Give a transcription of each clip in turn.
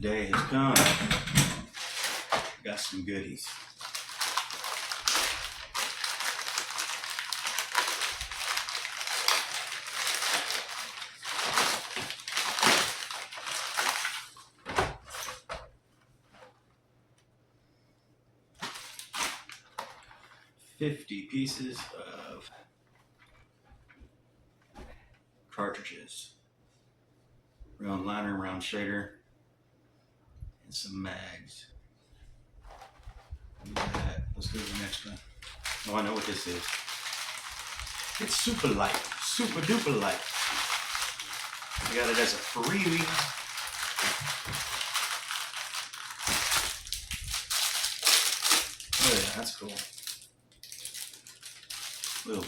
day has come. Got some goodies. $50 pieces of cartridges, round liner, round shader, and some mags. Let's go to the next one. Oh, I know what this is. It's super light, super duper light. I got it as a freebie. Oh yeah, that's cool. Little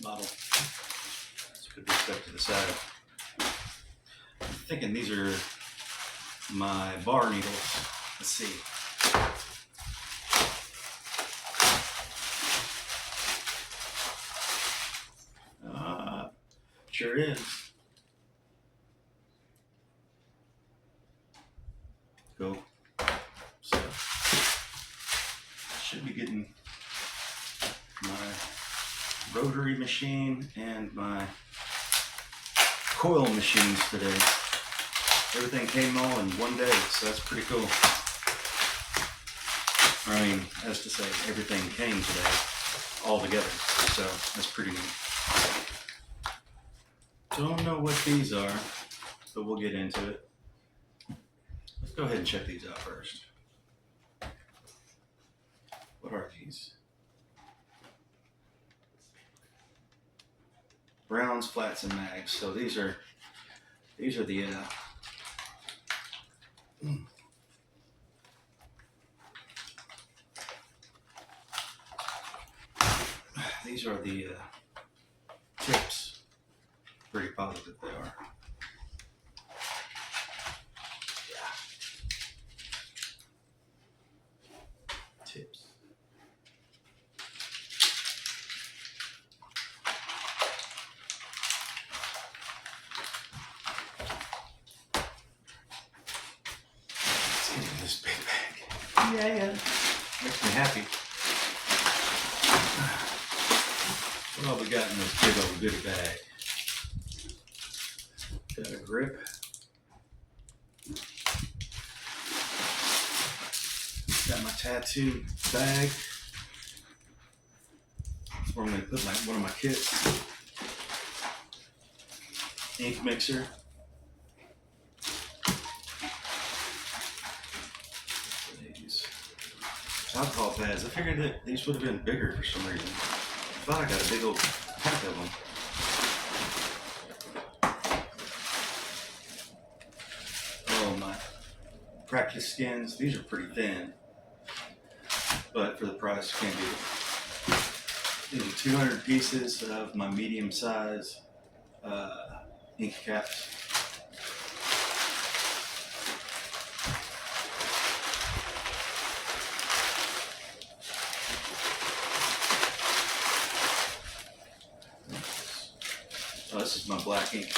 bottle. Let's put this stuff to the side. I'm thinking these are my bar needles. Let's see. Sure is. Cool. So, should be getting my rotary machine and my coil machines today. Everything came all in one day, so that's pretty cool. I mean, as to say, everything came today all together, so that's pretty neat. Don't know what these are, but we'll get into it. Let's go ahead and check these out first. What are these? Browns, flats, and mags. So these are the these are the tips. Pretty positive they are. Yeah. Tips. Let's get into this big bag. Yeah. Makes me happy. What all we got in this big old goodie bag? Got a grip. Got my tattoo bag. That's where I'm going to put one of my kits. Ink mixer. These alcohol pads. I figured that these would have been bigger for some reason. I thought I got a big old pack of them. Practice skins. These are pretty thin, but for the price, can't beat it. These are 200 pieces of my medium size ink caps. Oh, this is my black ink.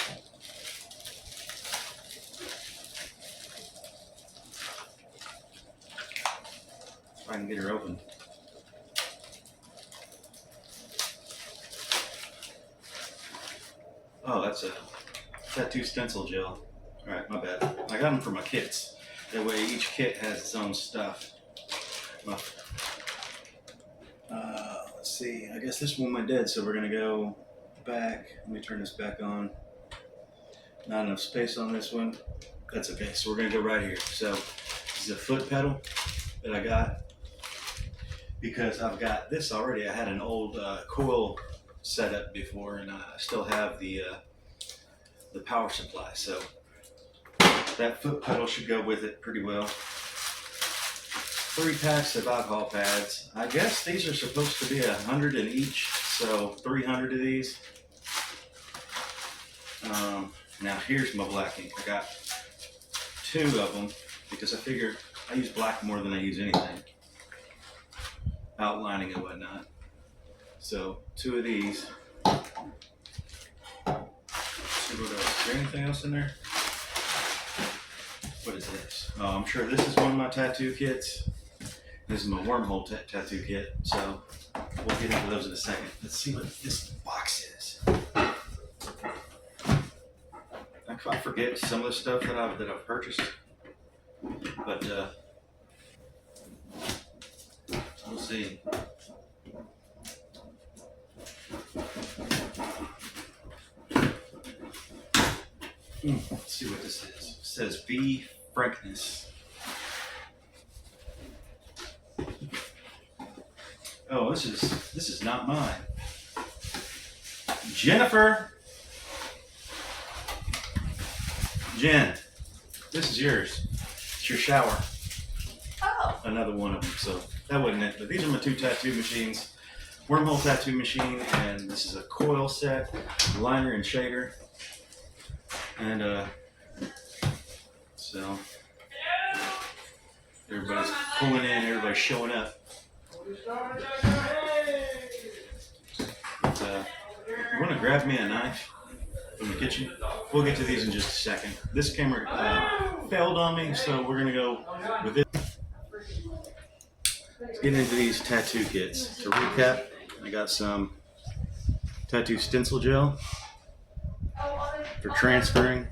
I can get her open. Oh, that's a tattoo stencil gel. Alright, my bad. I got them for my kits. That way each kit has its own stuff. Let's see. I guess this one went dead, so we're going to go back. Let me turn this back on. Not enough space on this one. That's okay. So we're going to go right here. So this is a foot pedal that I got. Because I've got this already. I had an old coil setup before, and I still have the power supply. So that foot pedal should go with it pretty well. 3 packs of alcohol pads. I guess these are supposed to be 100 in each, so 300 of these. Now here's my black ink. I got 2 of them because I figured I use black more than I use anything. Outlining and whatnot. So 2 of these. Let's see what else. Is there anything else in there? What is this? Oh, I'm sure this is one of my tattoo kits. This is my wormhole tattoo kit. So we'll get into those in a second. Let's see what this box is. I forget some of the stuff that I've purchased, but we'll see. Let's see what this is. It says Be Frankness. Oh, this is not mine. Jennifer. Jen, this is yours. It's your shower. Oh. Another one of them. So that wasn't it. But these are my two tattoo machines. Wormhole tattoo machine, and this is a coil set, liner and shader. And so everybody's pulling in, everybody's showing up. But, you want to grab me a knife from the kitchen? We'll get to these in just a second. This camera failed on me, so we're going to go with it. Let's get into these tattoo kits. To recap, I got some tattoo stencil gel for transferring.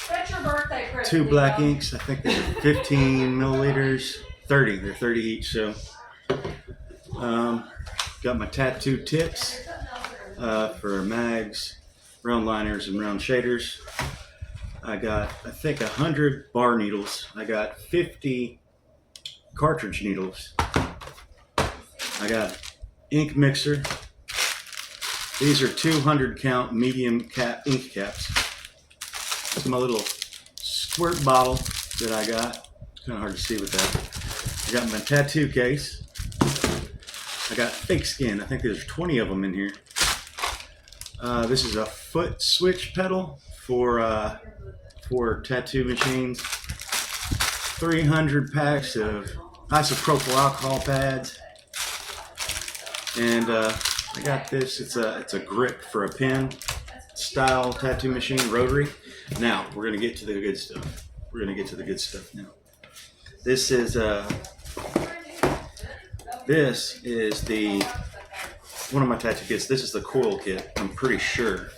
That's your birthday present. 2 black inks, I think they're 15 milliliters, 30, they're 30 each. So got my tattoo tips for mags, round liners, and round shaders. I got, I think, 100 bar needles. I got 50 cartridge needles. I got ink mixer. These are 200 count medium cap ink caps. It's my little squirt bottle that I got. It's kind of hard to see with that. I got my tattoo case. I got fake skin. I think there's 20 of them in here. This is a foot switch pedal for tattoo machines. 300 packs of isopropyl alcohol pads. And I got this. It's a grip for a pen style tattoo machine, rotary. Now we're gonna get to the good stuff. We're gonna get to the good stuff now. This is the one of my tattoo kits. This is the coil kit. I'm pretty sure.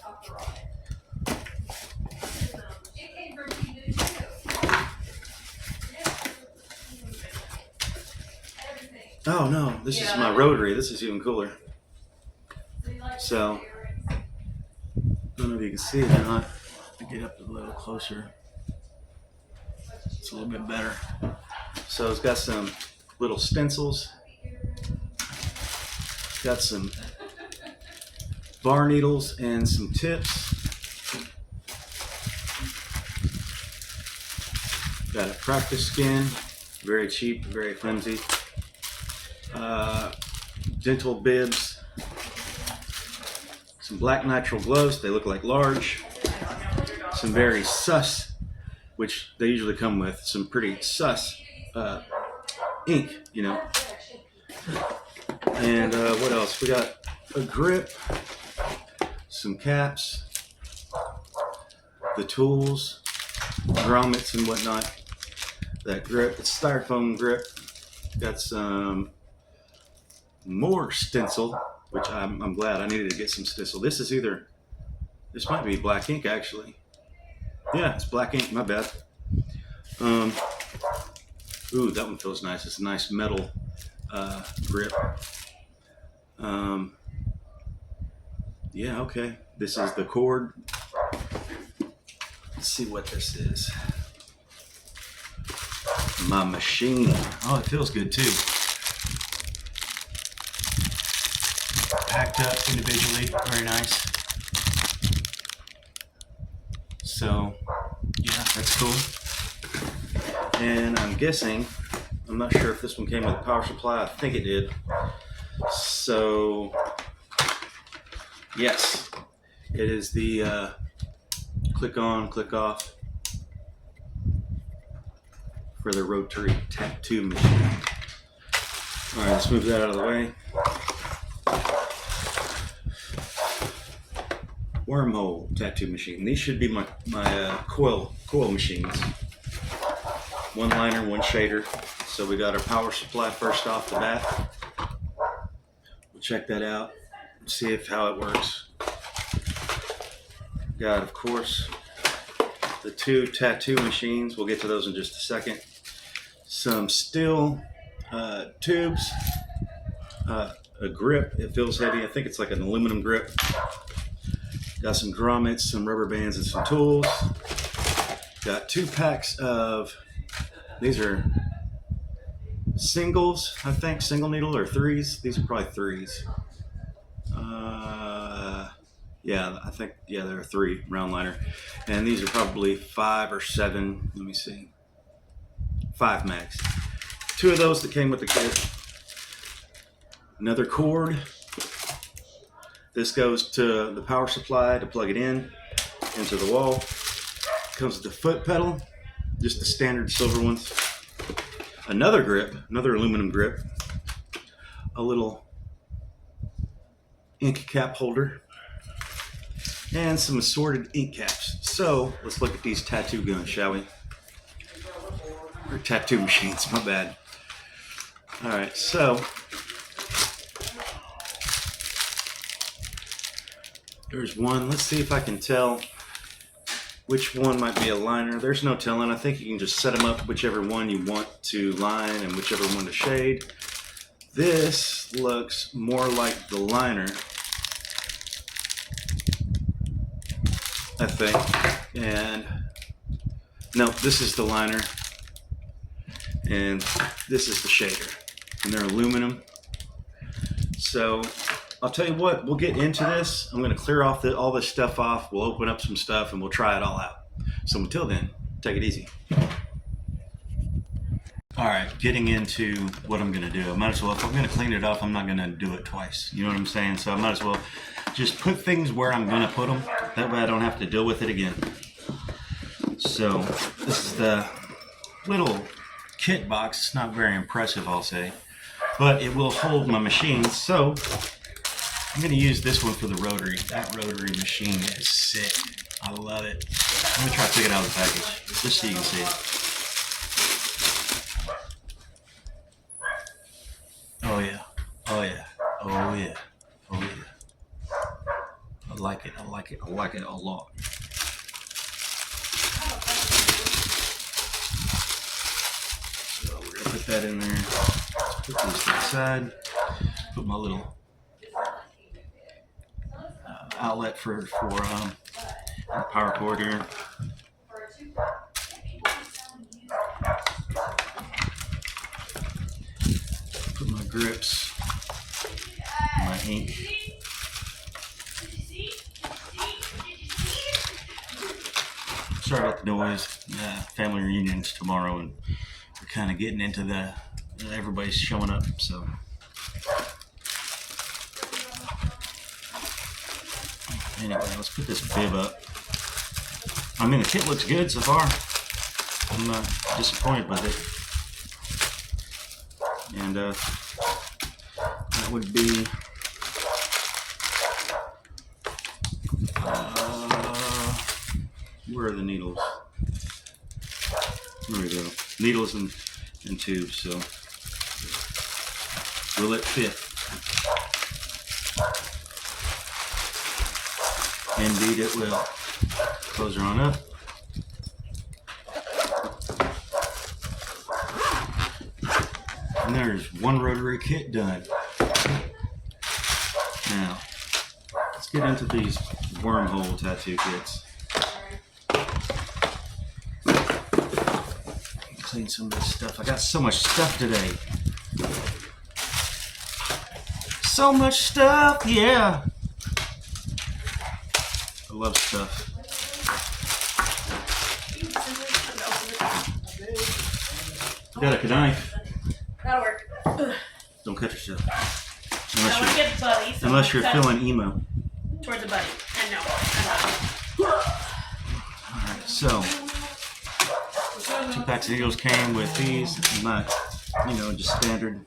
Oh no, this is my rotary. This is even cooler. So I don't know if you can see it or not. Get up a little closer. It's a little bit better. So it's got some little stencils. Got some bar needles and some tips. Got a practice skin, very cheap, very flimsy. Dental bibs. Some black nitrile gloves. They look like large. Some very sus, which they usually come with, some pretty sus ink, you know. And what else? We got a grip, some caps, the tools, grommets and whatnot. That grip, it's styrofoam grip. Got some more stencil, which I'm glad I needed to get some stencil. This might be black ink actually. Yeah, it's black ink, my bad. Ooh, that one feels nice. It's a nice metal grip. Yeah, okay. This is the cord. Let's see what this is. My machine. Oh, it feels good too. Packed up individually, very nice. So, yeah, that's cool. And I'm guessing, I'm not sure if this one came with a power supply. I think it did. So, yes, it is the click on, click off for the rotary tattoo machine. All right, let's move that out of the way. Wormhole tattoo machine. These should be my coil machines. one liner, one shader. So we got our power supply first off the bat. We'll check that out and see how it works. Got, of course, the 2 tattoo machines. We'll get to those in just a second. Some steel tubes, a grip. It feels heavy. I think it's like an aluminum grip. Got some grommets, some rubber bands, and some tools. Got 2 packs of, these are singles, I think, single needle or 3s. These are probably 3s. Yeah, I think, yeah, there are 3 round liner. And these are probably 5 or 7, let me see, 5 max. 2 of those that came with the kit. Another cord. This goes to the power supply to plug it into the wall. Comes with the foot pedal, just the standard silver ones. Another grip, another aluminum grip. A little ink cap holder. And some assorted ink caps. So let's look at these tattoo guns, shall we? Or tattoo machines, my bad. All right, so there's one. Let's see if I can tell which one might be a liner. There's no telling. I think you can just set them up whichever one you want to line and whichever one to shade. This looks more like the liner, I think. And no, this is the liner. And this is the shader. And they're aluminum. So I'll tell you what, we'll get into this. I'm going to clear off all this stuff off. We'll open up some stuff and we'll try it all out. So until then, take it easy. All right, getting into what I'm going to do. I might as well, if I'm going to clean it off, I'm not going to do it twice. You know what I'm saying? So I might as well just put things where I'm going to put them. That way I don't have to deal with it again. So this is the little kit box. It's not very impressive, I'll say. But it will hold my machines. So I'm going to use this one for the rotary. That rotary machine is sick. I love it. Let me try to take it out of the package, just so you can see it. Oh yeah, oh yeah, oh yeah, oh yeah. I like it, I like it, I like it a lot. So we're gonna put that in there. Put this to the side. Put my little outlet for power cord here. Put my grips, my ink. Sorry about the noise. Family reunions tomorrow, and we're kind of getting into the everybody's showing up. So. Anyway, let's put this bib up. I mean, the kit looks good so far. I'm not disappointed with it. And that would be where are the needles? There we go. Needles and tubes. So will it fit? Indeed it will. Close her on up. And there's one rotary kit done. Now, let's get into these wormhole tattoo kits. Clean some of this stuff. I got so much stuff today. So much stuff, yeah. I love stuff. Got a knife. That'll work. Don't cut yourself. I want to get the buddy. So Unless you're feeling emo. Toward the buddy. And no. Alright, so 2 packs of needles came with these. Not, just standard.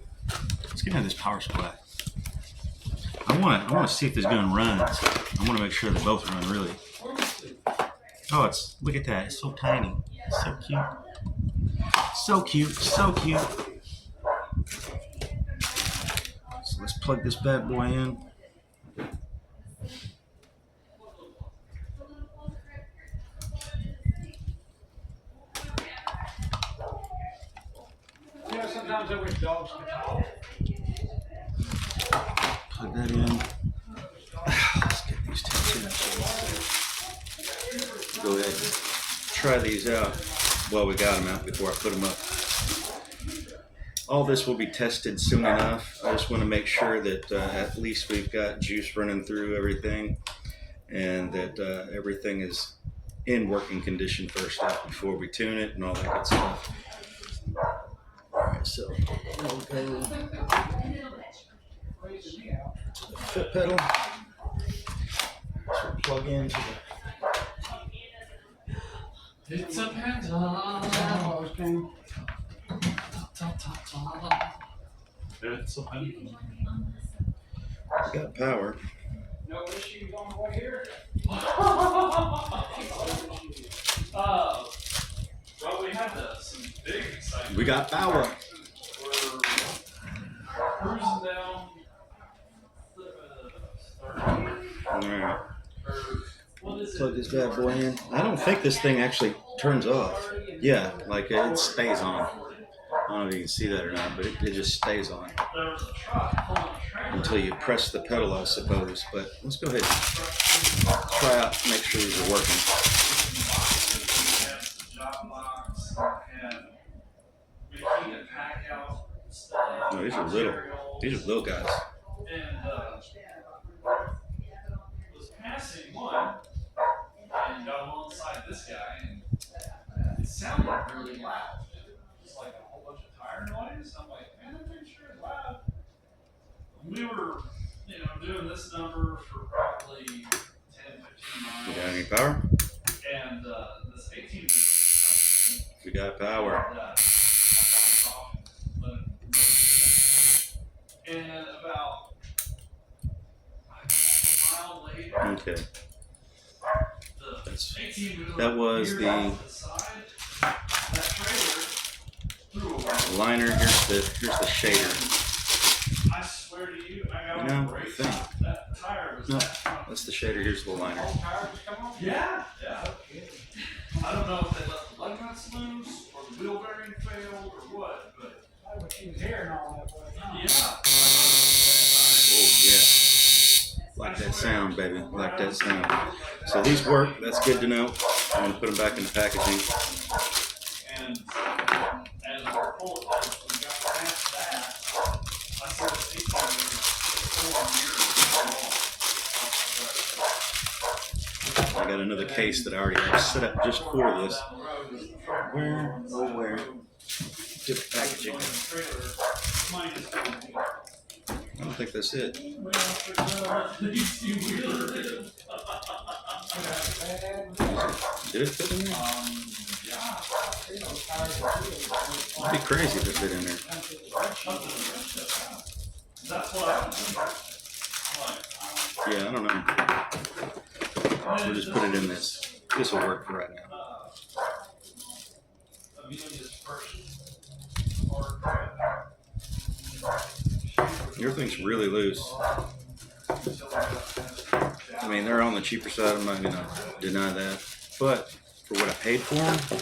Let's get into this power supply. I want to see if this gun runs. I want to make sure they both run, really. Oh, look at that. It's so tiny. It's so cute. So cute, so cute. So let's plug this bad boy in. You know, sometimes I wish dogs could talk. Plug that in. Let's get these tattoos. Go ahead and try these out. Well, we got them out before I put them up. All this will be tested soon enough. I just want to make sure that at least we've got juice running through everything and that everything is in working condition first off before we tune it and all that good stuff. Alright, so we'll go to the foot pedal. So plug into the It's a pendulum. It's a pendulum. got power. No issues on the way here? Well, we had some big excitement. We got power. We're cruising down Alright. what is Plug this bad boy in. I don't think this thing actually turns off. Yeah, like it stays on. I don't know if you can see that or not, but it just stays on there was a truck pulling a trailer. until you press the pedal, I suppose. But let's go ahead and try out, make sure these are working. No, these are little. These are little guys. And was passing one and got alongside this guy, and it sounded really loud. Just like a whole bunch of tire noise. I'm like, man, I'm pretty sure it's loud. We were, doing this number for probably 10, 15 miles. We got any power? And this 18 minutes. We got power. And about a mile later, Okay. the 18 That was veered the off to the side. That trailer threw a rock. liner. Here's the shader. I swear to you, I got No, on I the brakes. think. That tire was No, that front. that's the shader. Here's the liner. Whole tire was coming off? Yeah. I don't know if they let the lug nuts loose or the wheel bearing failed or what, but she was hearing all that way. Yeah. Oh yeah. Like that sound, baby. Like that sound. So these work. That's good to know. I'm gonna put them back in the packaging. And as we're pulling, as we got past that, I saw the 18 I got another case that I already have set up just for this. Where? Oh, where? Just packaging. I don't think that's it. Did it fit in there? It'd be crazy if it fit in there. Yeah, I don't know. We'll just put it in this. This will work for right now. Everything's really loose. I mean, they're on the cheaper side. I'm not gonna deny that. But for what I paid for them,